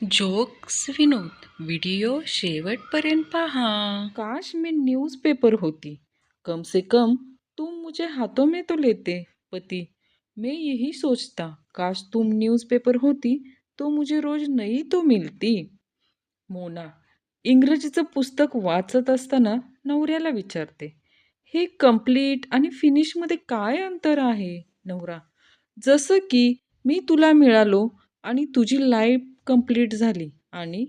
Jokes विनोद video शेवटपर्यंत पहा. काश मैं न्यूज़पेपर होती, कम से कम तुम मुझे हाथों में तो लेते. पति: मैं यही सोचता, काश तुम न्यूज़पेपर होती तो मुझे रोज नई तो मिलती. मोना इंग्रजीचं पुस्तक वाचत असताना नवऱ्याला विचारते, हे कम्प्लीट आणि फिनिशमध्ये काय अंतर आहे? नवरा: जसं की मी तुला मिळालो आणि तुझी लाईफ कंप्लीट झाली आणि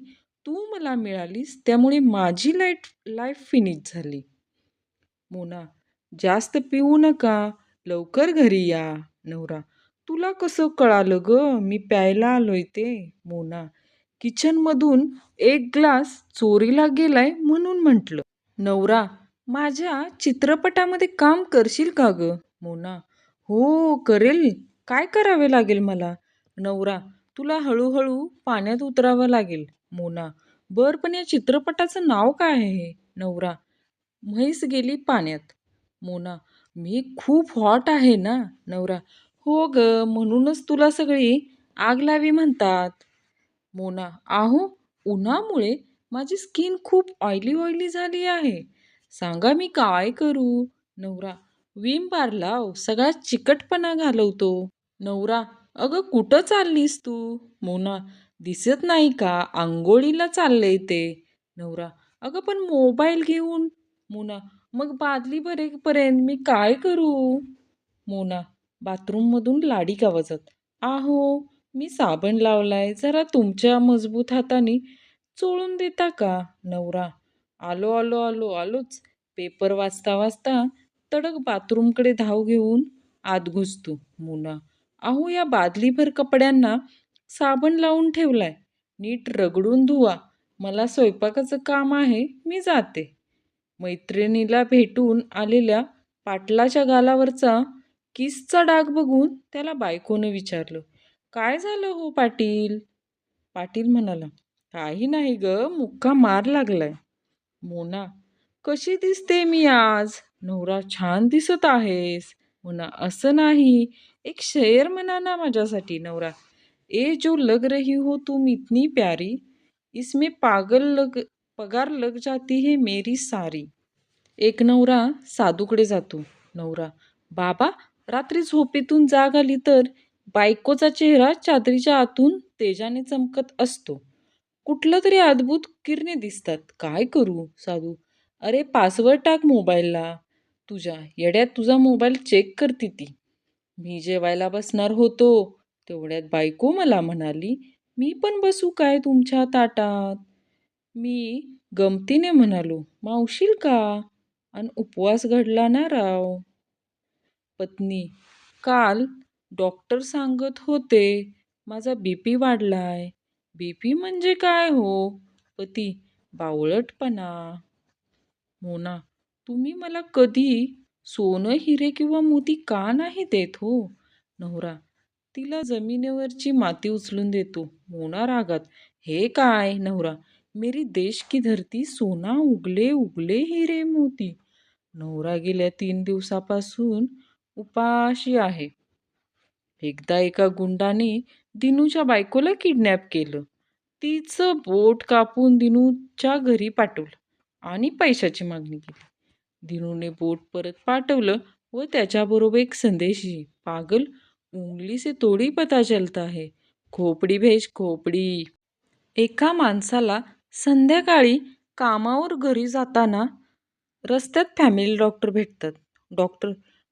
तू मला मिळालीस त्यामुळे माझी लाईफ फिनिश झाली. मोना: जास्त पिऊ नका, लवकर घरी या. नवरा: तुला कसं कळालं ग मी प्यायला आलोय ते? मोना: किचनमधून एक ग्लास चोरीला गेलाय म्हणून म्हटलं. नवरा: माझ्या चित्रपटामध्ये काम करशील का ग? मोना: हो करेल. काय करावे लागेल मला? नवरा: तुला हळूहळू पाण्यात उतरावं लागेल. मोना: बर पण या चित्रपटाचं नाव काय आहे? नवरा: म्हैस गेली पाण्यात. मोना: मी खूप हॉट आहे ना? नवरा: हो ग, म्हणूनच तुला सगळी आग लावी म्हणतात. मोना: आहो, उन्हामुळे माझी स्किन खूप ऑइली झाली आहे. सांगा मी काय करू? नवरा: विम बार लाव, सगळा चिकटपणा घालवतो. नवरा: अगं कुठं चाललीस तू? मोना: दिसत नाही का, आंघोळीला चाललंय ते. नवरा: अगं पण मोबाईल घेऊन. मोना: मग बादली भरेपर्यंत मी काय करू? मोना बाथरूममधून लाडीक आवाजात: आहो, मी साबण लावलाय, जरा तुमच्या मजबूत हाताने चोळून देता का? नवरा: आलो आलो आलो आलोच. पेपर वाचता वाचता तडक बाथरूमकडे धाव घेऊन आत घुसतो. मोना: अहो, या बादलीभर कपड्यांना साबण लावून ठेवलाय, नीट रगडून धुवा. मला स्वयंपाकाचं काम आहे, मी जाते. मैत्रिणीला भेटून आलेल्या पाटलाच्या गालावरचा किसचा डाग बघून त्याला बायकोनं विचारलं, काय झालं हो पाटील? पाटील म्हणाला, काही नाही ग, मुक्का मार लागलाय. मोना: कशी दिसते मी आज? नवरा: छान दिसत आहेस. मोना: असं नाही, एक शेर म्हणा ना माझ्यासाठी. नवरा: ए जो लग रही हो तुम इतनी प्यारी, इसमें पगार लग जाती है मेरी सारी. एक नवरा साधूकडे जातो. नवरा: बाबा, रात्री झोपेतून जाग आली तर बायकोचा चेहरा चादरीच्या आतून तेजाने चमकत असतो. कुठलं तरी अद्भुत किरणे दिसतात, काय करू? साधू: अरे पासवर्ड टाक मोबाईलला. तुझ्या येड्यात तुझा मोबाईल चेक करते ती. मी जेवायला बसणार होतो तेवढ्यात बायको मला म्हणाली, मी पण बसू काय तुमच्या ताटात? मी गमतीने म्हणालो, मावशील का? आणि उपवास घडला ना राव. पत्नी: काल डॉक्टर सांगत होते माझा बीपी वाढलाय. बीपी म्हणजे काय हो? पती: बावळटपणा. मोना: तुम्ही मला कधी सोनं, हिरे किंवा मोती का नाही देत हो? नवरा तिला जमिनीवरची माती उचलून देतो. मोना रागात, हे काय? नवरा: मेरी देश की धरती, सोना उगले उगले हिरे मोती. नवरा गेल्या 3 दिवसापासून उपाशी आहे. एकदा एका गुंडाने दिनूच्या बायकोला किडनॅप केलं. तिचं बोट कापून दिनूच्या घरी पाठवलं आणि पैशाची मागणी केली. दिनूने बोट परत पाठवलं व त्याच्याबरोबर एक संदेशी, पागल, उंगली से थोडी पता चलता है, खोपडी भेज खोपडी. एका माणसाला संध्याकाळी कामावर घरी जाताना रस्त्यात फॅमिली डॉक्टर भेटतात. डॉक्टर: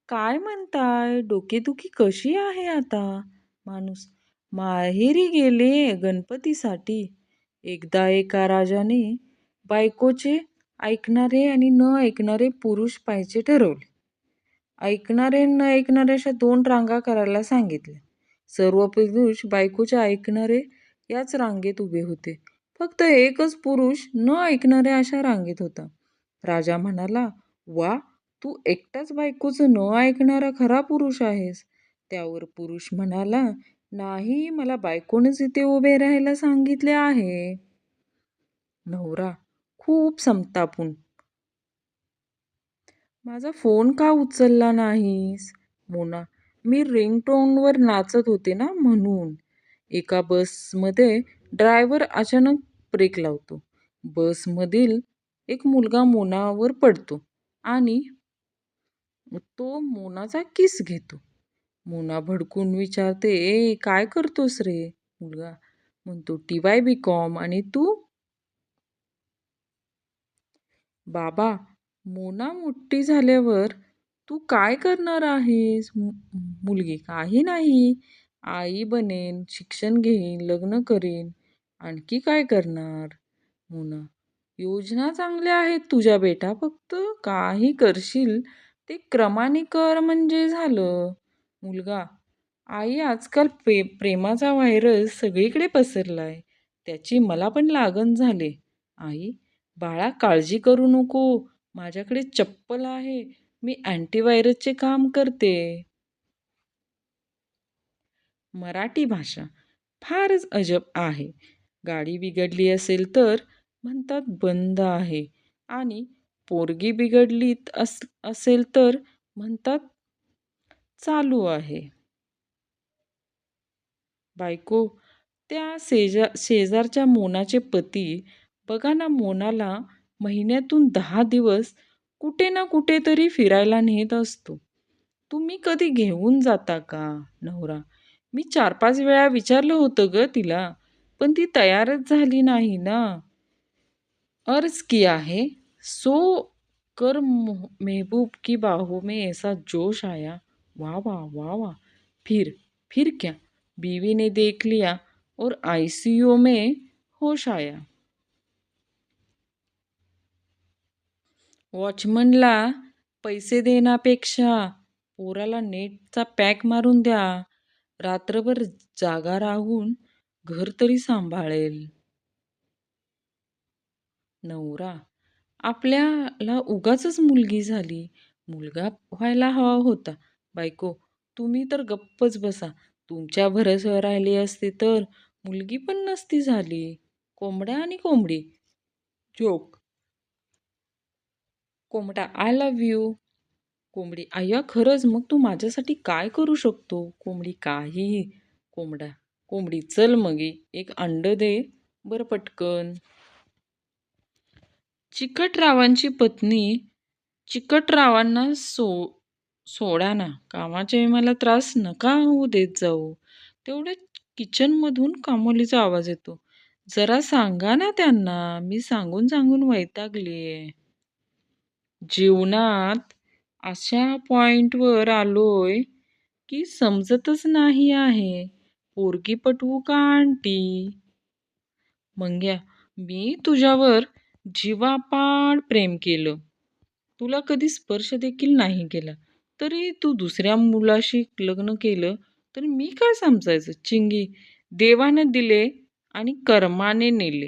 काय म्हणताय, डोकेदुखी कशी आहे आता? माणूस: माहेरी गेले गणपतीसाठी. एकदा एका राजाने बायकोचे ऐकणारे आणि न ऐकणारे पुरुष पाहायचे ठरवले. ऐकणारे न ऐकणारे अशा 2 रांगा करायला सांगितल्या. सर्व पुरुष बायकोचे ऐकणारे याच रांगेत उभे होते. फक्त एकच पुरुष न ऐकणारे अशा रांगेत होता. राजा म्हणाला, वा, तू एकटाच बायकोचं न ऐकणारा खरा पुरुष आहेस. त्यावर पुरुष म्हणाला, नाही, मला बायकोनेच इथे उभे राहायला सांगितले आहे. नवरा खूप संतापून, माझा फोन का उचलला नाहीस? मोना: मी रिंगटोनवर नाचत होते ना म्हणून. एका बसमध्ये ड्रायव्हर अचानक ब्रेक लावतो. बसमधील एक मुलगा मोनावर पडतो आणि तो मोनाचा किस घेतो. मोना भडकून विचारते, ए काय करतोस रे? मुलगा म्हणतो, TY BCom. आणि तू? बाबा, मोना मोठी झाल्यावर तू काय करणार आहेस? मुलगी, काही नाही. आई बनेन, शिक्षण घेईन, लग्न करीन. आणखी काय करणार? मोना, योजना चांगल्या आहेत तुझ्या बेटा, फक्त काही करशील ते क्रमाने कर म्हणजे झालं. मुलगा, आई आजकाल प्रेमाचा व्हायरस सगळीकडे पसरलाय. त्याची मला पण लागण झाले. आई, बाळा काळजी करू नको. माझ्याकडे चप्पल आहे. मी अँटीव्हायरसचे काम करते. मराठी भाषा फारच अजब आहे. गाडी बिघडली असेल तर म्हणतात बंद आहे आणि पोरगी बिघडली असेल तर म्हणतात चालू आहे. बायको, त्या शेजारच्या मोनाचे पती बघा ना, मोनाला महिन्यातून 10 दिवस कुठे ना कुठेतरी फिरायला नेत असतो. तुम्ही कधी घेऊन जाता का? नवरा, मी 4-5 वेळा विचारलं होतं ग तिला, पण ती तयारच झाली नाही ना. अर्ज किया है, सो कर महबूब की बाहों में ऐसा जोश आया, वाह वाह वाह वाह. फिर क्या, बीवी ने देख लिया और ICU में होश आया. वॉचमनला पैसे देण्यापेक्षा पोराला नेटचा पॅक मारून द्या. रात्रभर जागा राहून घर तरी सांभाळेल. नवरा, आपल्याला उगाचच मुलगी झाली. मुलगा व्हायला हवा होता. बायको, तुम्ही तर गप्पच बसा. तुमच्या भरोश्यावर राहिली असती तर मुलगी पण नसती झाली. कोंबड्या आणि कोंबडी. जोक. कोंबडा, आय लव्ह यू. कोंबडी, अय्या खरंच, मग तू माझ्यासाठी काय करू शकतो? कोंबडी, काहीही. कोंबडी, चल मग एक अंड दे बरं पटकन. चिकटरावांची पत्नी, चिकटरावांना सोडा ना, कामाचे मला त्रास नका होऊ देत जाऊ. तेवढ्यात किचनमधून कामोलीचा आवाज येतो. जरा सांगा ना त्यांना, मी सांगून सांगून वैतागलीये. जीवनात अशा पॉइंटवर आलोय की समजतच नाही आहे. पोरगी पटवू का आंटी? मंग्या, मी तुझ्यावर जीवापाड प्रेम केलं. तुला कधी स्पर्श देखील नाही केला. तरी तू दुसऱ्या मुलाशी लग्न केलं तर मी काय समजायचं? चिंगी, देवानं दिले आणि कर्माने नेले.